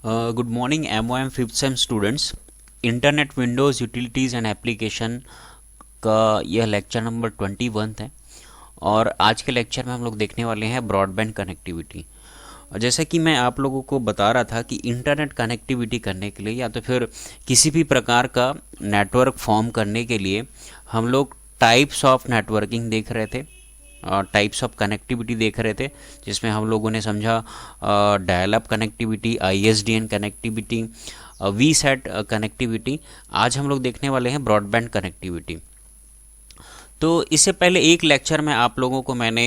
Good morning MOM fifth sem students. Internet Windows utilities and application का यह lecture number 21 है और आज के लेक्चर में हम लोग देखने वाले हैं ब्रॉडबैंड कनेक्टिविटी। जैसा कि मैं आप लोगों को बता रहा था कि इंटरनेट कनेक्टिविटी करने के लिए या तो फिर किसी भी प्रकार का नेटवर्क फॉर्म करने के लिए हम लोग टाइप्स ऑफ नेटवर्किंग देख रहे थे, टाइप्स ऑफ कनेक्टिविटी देख रहे थे, जिसमें हम लोगों ने समझा dial up connectivity, ISDN connectivity, VSAT connectivity. आज हम लोग देखने वाले हैं ब्रॉडबैंड कनेक्टिविटी। तो इससे पहले एक लेक्चर में आप लोगों को मैंने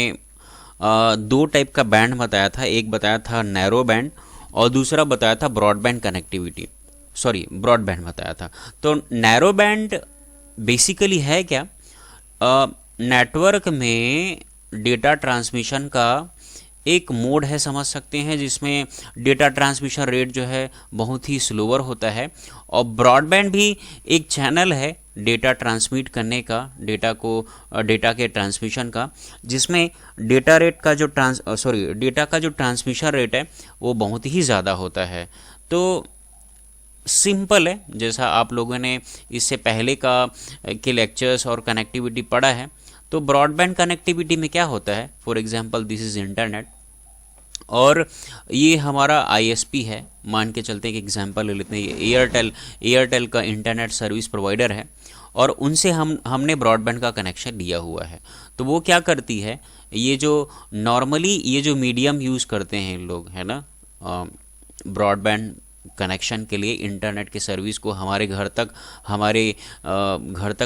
दो टाइप का बैंड बताया था, एक बताया था नैरो बैंड और दूसरा बताया था ब्रॉडबैंड कनेक्टिविटी, ब्रॉडबैंड बताया था। तो नैरो बैंड बेसिकली है क्या? नेटवर्क में डेटा ट्रांसमिशन का एक मोड है, समझ सकते हैं, जिसमें डेटा ट्रांसमिशन रेट जो है बहुत ही स्लोअर होता है। और ब्रॉडबैंड भी एक चैनल है डेटा ट्रांसमिट करने का, डेटा के ट्रांसमिशन का, जिसमें डेटा का जो ट्रांसमिशन रेट है वो बहुत ही ज़्यादा होता है। तो सिंपल है, जैसा आप लोगों ने इससे पहले के लेक्चर्स और कनेक्टिविटी पढ़ा है। तो ब्रॉडबैंड कनेक्टिविटी में क्या होता है, for example this is internet और ये हमारा ISP है, मान के चलते हैं कि एग्जांपल ले लेते हैं, एयरटेल का इंटरनेट सर्विस प्रोवाइडर है और उनसे हमने ब्रॉडबैंड का कनेक्शन लिया हुआ है। तो वो क्या करती है, ये जो मीडियम यूज़ करते हैं लोग, है ना, ब्रॉडबैंड कनेक्शन के लिए, इंटरनेट के सर्विस को हमारे घर तक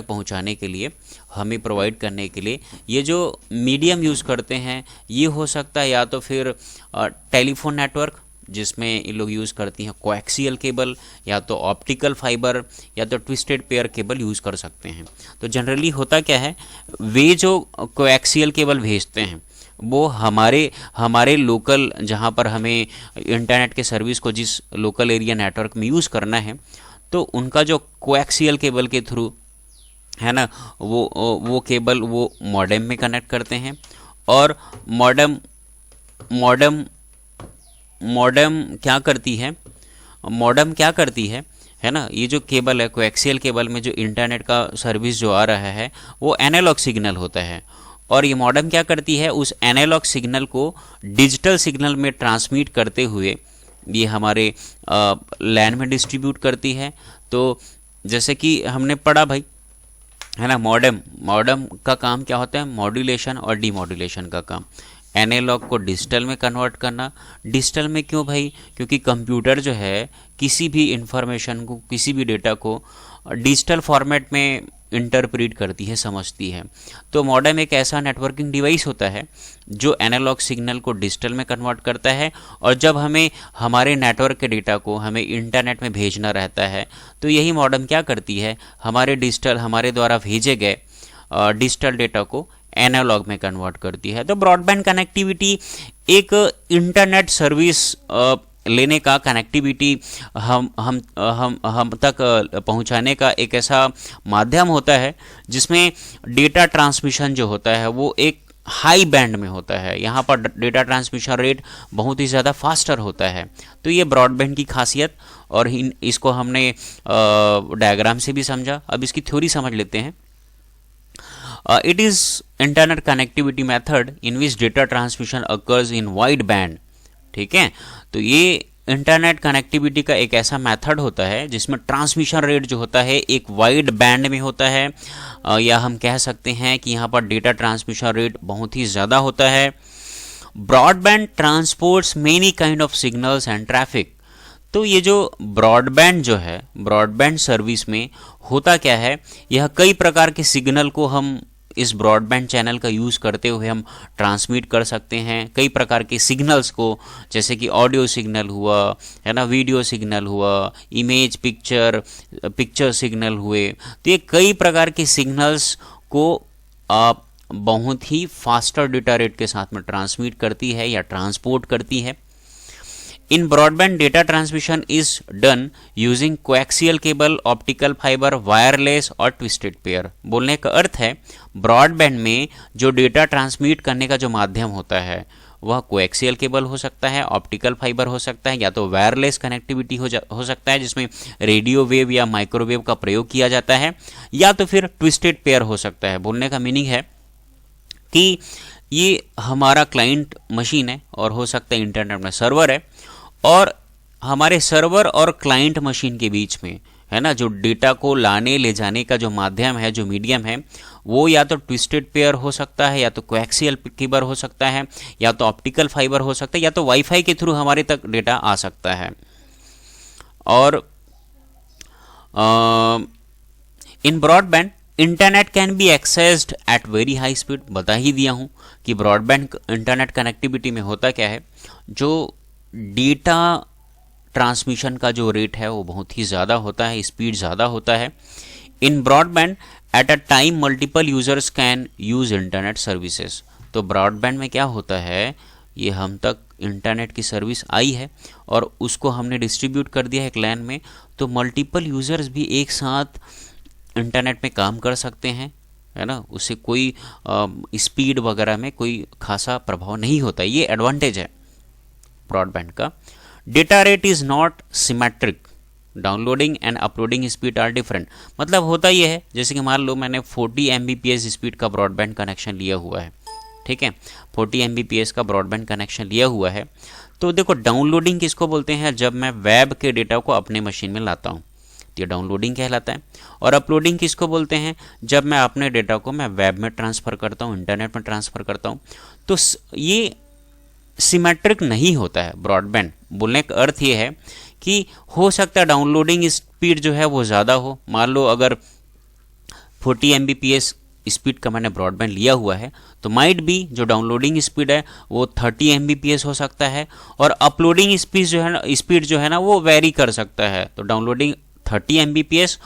पहुंचाने के लिए, हमें प्रोवाइड करने के लिए, ये जो मीडियम यूज़ करते हैं, ये हो सकता है या तो फिर टेलीफोन नेटवर्क, जिसमें ये लोग यूज़ करती हैं कोएक्सियल केबल, या तो ऑप्टिकल फाइबर, या तो ट्विस्टेड पेयर केबल यूज़ कर सकते हैं। तो जनरली होता क्या है, वे जो कोएक्सियल केबल भेजते हैं वो हमारे लोकल, जहाँ पर हमें इंटरनेट के सर्विस को जिस लोकल एरिया नेटवर्क में यूज़ करना है, तो उनका जो कोएक्सियल केबल के थ्रू है ना, वो केबल वो मॉडेम में कनेक्ट करते हैं। और मॉडेम क्या करती है ना, ये जो केबल है, कोएक्सियल केबल में जो इंटरनेट का सर्विस जो आ रहा है वो एनालॉग सिग्नल होता है, और ये मॉडेम क्या करती है, उस एनालॉग सिग्नल को डिजिटल सिग्नल में ट्रांसमिट करते हुए ये हमारे लैन में डिस्ट्रीब्यूट करती है। तो जैसे कि हमने पढ़ा भाई, है ना, मॉडेम का काम क्या होता है, मॉड्यूलेशन और डीमॉड्यूलेशन का काम, एनालॉग को डिजिटल में कन्वर्ट करना। डिजिटल में क्यों भाई? क्योंकि कंप्यूटर जो है किसी भी इंफॉर्मेशन को, किसी भी डेटा को डिजिटल फॉर्मेट में इंटरप्रेट करती है, समझती है। तो मॉडेम एक ऐसा नेटवर्किंग डिवाइस होता है जो एनालॉग सिग्नल को डिजिटल में कन्वर्ट करता है, और जब हमें हमारे नेटवर्क के डेटा को हमें इंटरनेट में भेजना रहता है, तो यही मॉडेम क्या करती है, हमारे द्वारा भेजे गए डिजिटल डेटा को एनालॉग में कन्वर्ट करती है। तो ब्रॉडबैंड कनेक्टिविटी एक इंटरनेट सर्विस लेने का, कनेक्टिविटी हम तक पहुंचाने का एक ऐसा माध्यम होता है जिसमें डेटा ट्रांसमिशन जो होता है वो एक हाई बैंड में होता है। यहाँ पर डेटा ट्रांसमिशन रेट बहुत ही ज़्यादा फास्टर होता है। तो ये ब्रॉडबैंड की खासियत, और इसको हमने डायग्राम से भी समझा। अब इसकी थ्योरी समझ लेते हैं। It is internet connectivity method in which data transmission occurs in wide band। ठीक है, तो ये इंटरनेट कनेक्टिविटी का एक ऐसा मेथड होता है जिसमें ट्रांसमिशन रेट जो होता है एक वाइड बैंड में होता है, या हम कह सकते हैं कि यहाँ पर डेटा ट्रांसमिशन रेट बहुत ही ज़्यादा होता है। Broadband transports many kind of signals and traffic. तो ये जो ब्रॉडबैंड जो है, ब्रॉडबैंड सर्विस में होता क्या है, यह कई प्रकार के सिग्नल को हम इस ब्रॉडबैंड चैनल का यूज़ करते हुए हम ट्रांसमिट कर सकते हैं। कई प्रकार के सिग्नल्स को, जैसे कि ऑडियो सिग्नल हुआ, है ना, वीडियो सिग्नल हुआ, इमेज पिक्चर सिग्नल हुए। तो ये कई प्रकार के सिग्नल्स को आप बहुत ही फास्टर डेटा रेट के साथ में ट्रांसमिट करती है या ट्रांसपोर्ट करती है। In broadband data transmission is done using coaxial cable, optical fibre, wireless और ट्विस्टेड पेयर। बोलने का अर्थ है ब्रॉडबैंड में जो डेटा ट्रांसमिट करने का जो माध्यम होता है वह कोएक्सियल केबल हो सकता है, ऑप्टिकल फाइबर हो सकता है, या तो वायरलेस कनेक्टिविटी हो सकता है जिसमें रेडियो वेव या माइक्रोवेव का प्रयोग किया जाता है, या तो फिर ट्विस्टेड पेयर हो सकता है। बोलने का मीनिंग है कि ये हमारा क्लाइंट मशीन है और हो सकता है इंटरनेट में सर्वर है, और हमारे सर्वर और क्लाइंट मशीन के बीच में है ना जो डेटा को लाने ले जाने का जो माध्यम है, जो मीडियम है, वो या तो ट्विस्टेड पेयर हो सकता है, या तो कोएक्सियल केबल हो सकता है, या तो ऑप्टिकल फाइबर हो सकता है, या तो वाईफाई के थ्रू हमारे तक डेटा आ सकता है। और in broadband internet can be accessed at very high speed. बता ही दिया हूँ कि ब्रॉडबैंड इंटरनेट कनेक्टिविटी में होता क्या है, जो डेटा ट्रांसमिशन का जो रेट है वो बहुत ही ज़्यादा होता है, स्पीड ज़्यादा होता है। In broadband at a time multiple users can use internet services. तो ब्रॉडबैंड में क्या होता है, ये हम तक इंटरनेट की सर्विस आई है और उसको हमने डिस्ट्रीब्यूट कर दिया है एक लैन में, तो मल्टीपल यूज़र्स भी एक साथ इंटरनेट में काम कर सकते हैं, है ना। उससे कोई स्पीड वगैरह में कोई खासा प्रभाव नहीं होता। ये एडवांटेज है ब्रॉडबैंड का। Data rate is not symmetric, downloading and uploading speed are different. मतलब होता यह है, जैसे कि मान लो मैंने 40 Mbps स्पीड का ब्रॉडबैंड कनेक्शन लिया हुआ है, ठीक है, 40 Mbps का ब्रॉडबैंड कनेक्शन लिया हुआ है, तो देखो डाउनलोडिंग किसको बोलते हैं, जब मैं वेब के डेटा को अपने मशीन में लाता हूँ तो ये डाउनलोडिंग कहलाता है। और अपलोडिंग किसको बोलते हैं, जब मैं अपने डेटा को मैं वेब में ट्रांसफ़र करता हूँ, इंटरनेट में ट्रांसफ़र करता हूँ। तो ये सिमेट्रिक नहीं होता है ब्रॉडबैंड। बोलने का अर्थ ये है कि हो सकता है डाउनलोडिंग स्पीड जो है वो ज़्यादा हो। मान लो अगर 40 Mbps स्पीड का मैंने ब्रॉडबैंड लिया हुआ है, तो माइट बी जो डाउनलोडिंग स्पीड है वो 30 Mbps हो सकता है, और अपलोडिंग स्पीड जो है ना वो वेरी कर सकता है। तो डाउनलोडिंग 30 Mbps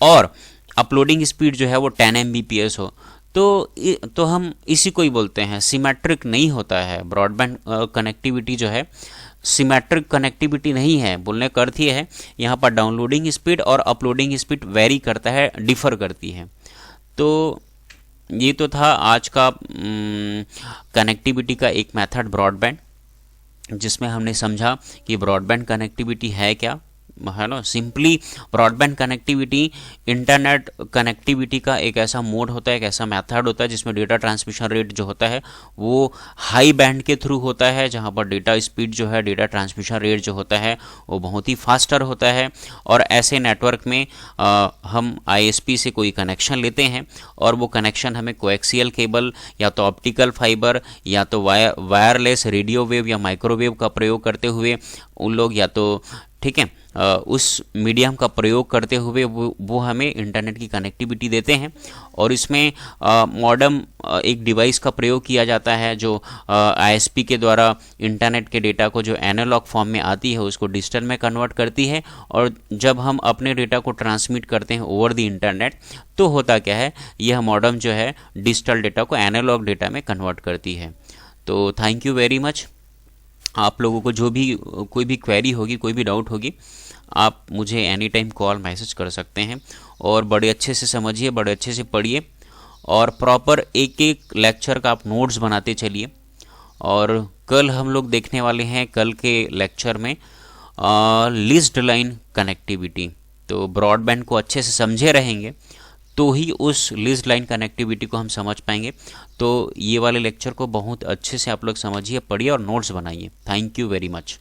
और अपलोडिंग स्पीड जो है वो 10 Mbps हो, तो हम इसी को ही बोलते हैं सिमेट्रिक नहीं होता है। ब्रॉडबैंड कनेक्टिविटी जो है सिमेट्रिक कनेक्टिविटी नहीं है। बोलने का अर्थ ये है, यहाँ पर डाउनलोडिंग स्पीड और अपलोडिंग स्पीड वेरी करता है, डिफर करती है। तो ये तो था आज का कनेक्टिविटी का एक मेथड ब्रॉडबैंड, जिसमें हमने समझा कि ब्रॉडबैंड कनेक्टिविटी है क्या, है ना। Simply broadband connectivity internet connectivity का एक ऐसा मोड होता है, एक ऐसा मेथड होता है जिसमें डेटा ट्रांसमिशन रेट जो होता है वो हाई बैंड के थ्रू होता है, जहां पर डेटा स्पीड जो है, डेटा ट्रांसमिशन रेट जो होता है वो बहुत ही फास्टर होता है। और ऐसे नेटवर्क में हम ISP से कोई कनेक्शन लेते हैं और वो कनेक्शन हमें कोएक्सियल केबल या तो ऑप्टिकल फाइबर या तो वायरलेस रेडियो वेव या माइक्रोवेव का प्रयोग करते हुए उन लोग, या तो ठीक है उस मीडियम का प्रयोग करते हुए वो हमें इंटरनेट की कनेक्टिविटी देते हैं। और इसमें मॉडेम एक डिवाइस का प्रयोग किया जाता है जो ISP के द्वारा इंटरनेट के डेटा को जो एनालॉग फॉर्म में आती है उसको डिजिटल में कन्वर्ट करती है। और जब हम अपने डेटा को ट्रांसमिट करते हैं ओवर द इंटरनेट, तो होता क्या है, यह मॉडेम जो है डिजिटल डेटा को एनालॉग डेटा में कन्वर्ट करती है। तो थैंक यू वेरी मच। आप लोगों को जो भी कोई भी क्वेरी होगी, कोई भी डाउट होगी, आप मुझे एनी टाइम कॉल मैसेज कर सकते हैं। और बड़े अच्छे से समझिए, बड़े अच्छे से पढ़िए, और प्रॉपर एक एक लेक्चर का आप नोट्स बनाते चलिए। और कल हम लोग देखने वाले हैं, कल के लेक्चर में लीज्ड लाइन कनेक्टिविटी। तो ब्रॉडबैंड को अच्छे से समझे रहेंगे तो ही उस लीज्ड लाइन कनेक्टिविटी को हम समझ पाएंगे। तो ये वाले लेक्चर को बहुत अच्छे से आप लोग समझिए, पढ़िए और नोट्स बनाइए। Thank you very much.